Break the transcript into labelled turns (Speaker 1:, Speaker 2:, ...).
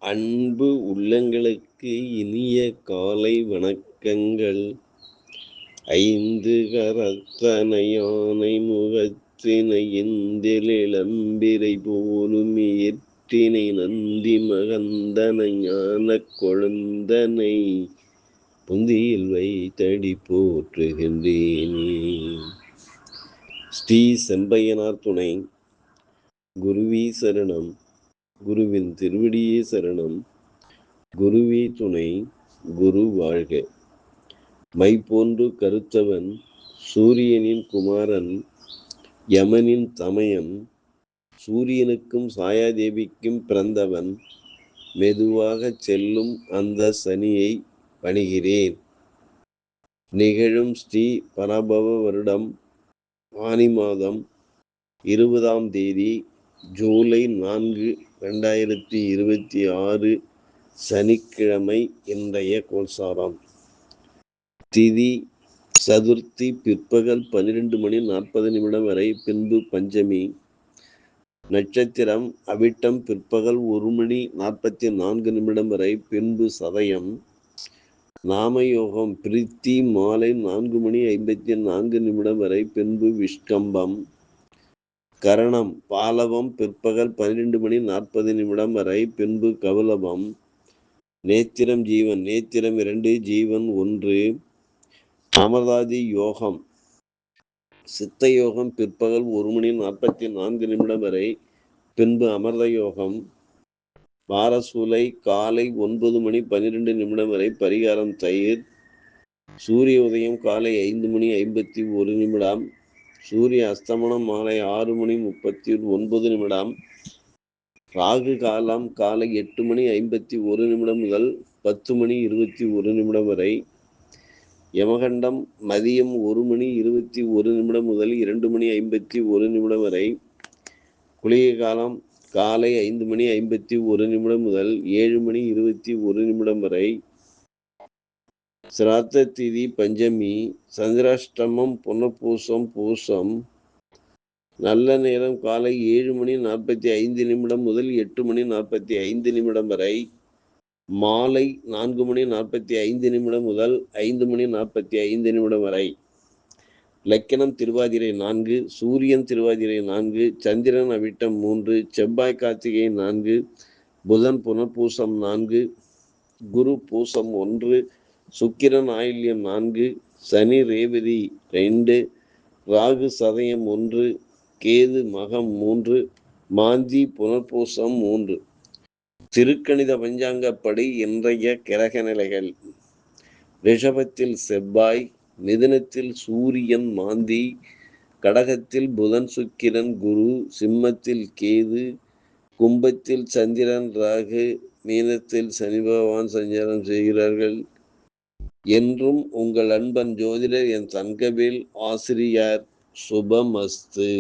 Speaker 1: அன்பு உள்ளங்களுக்கு இனிய காலை வணக்கங்கள். ஐந்து கரத்தனை யானை முகத்தினை இந்திலிளம்பிரை போலும் ஏற்றினை நந்தி மகந்தனை ஞானக் கொழுந்தனை புந்தியில் வைத்தடி போற்றுகின்றேனே. ஸ்ரீ செம்பையனார் துணை. குருவே சரணம். குருவின் திருவடியே சரணம். குருவே துணை. குரு வாழ்க. மை போன்று கருத்தவன், சூரியனின் குமாரன், யமனின் தமையன், சூரியனுக்கும் சாயாதேவிக்கும் பிறந்தவன், மெதுவாகச் செல்லும் அந்த சனியை பணிகிறேன். நிகழும் ஸ்ரீ பராபவ வருடம் ஆனி மாதம் 20ஆம் தேதி ஜூலை 4, 2026 சனிக்கிழமை. இன்றைய கோல்சாரம். திதி சதுர்த்தி பிற்பகல் 12:40 வரை, பின்பு பஞ்சமி. நட்சத்திரம் அவிட்டம் பிற்பகல் 1:44 வரை, பின்பு சதயம். நாமயோகம் பிரித்தி மாலை 4:54 வரை, பின்பு விஷ்கம்பம். கரணம் பாலவம் பிற்பகல் 12:40 வரை, பின்பு கௌலவம். நேத்திரம் ஜீவன். நேத்திரம் 2, ஜீவன் 1. அமர்தாதி யோகம் சித்த யோகம் பிற்பகல் 1:44 வரை, பின்பு அமிர்த யோகம். வாரசூலை காலை 9:12 வரை, பரிகாரம் தயிர். சூரிய உதயம் காலை 5:51. சூரிய அஸ்தமனம் மாலை 6:39. ராகு காலம் காலை 8:51 முதல் 10:21 வரை. யமகண்டம் மதியம் 1:21 முதல் 2:51 வரை. குளிகை காலம் காலை 5:51 முதல் 7:21 வரை. சிராத்த திதி பஞ்சமி. சந்திராஷ்டமம் புனர்பூசம் பூசம். நல்ல நேரம் காலை 7:45 முதல் 8:45 வரை. மாலை 4:45 முதல் 5:45 வரை. லக்கணம் திருவாதிரை 4, சூரியன் திருவாதிரை 4, சந்திரன் அவிட்டம் 3, செவ்வாய் கார்த்திகை 4, புதன் புனர்பூசம் 4, குரு பூசம் 1, சுக்கிரன் ஆயில்யம் 4, சனி ரேவதி 2, ராகு சதயம் 1, கேது மகம் 3, மாந்தி புனர்பூசம் 3. திருக்கணித பஞ்சாங்கப்படி இன்றைய கிரக நிலைகள். ரிஷபத்தில் செவ்வாய், மிதுனத்தில் சூரியன் மாந்தி, கடகத்தில் புதன் சுக்கிரன் குரு, சிம்மத்தில் கேது, கும்பத்தில் சந்திரன் ராகு, மீனத்தில் சனி பகவான் சஞ்சாரம் செய்கிறார்கள். என்றும் உங்கள் அன்பன் ஜோதிடர் என் தங்கவேல் ஆசிரியார். சுபமஸ்து.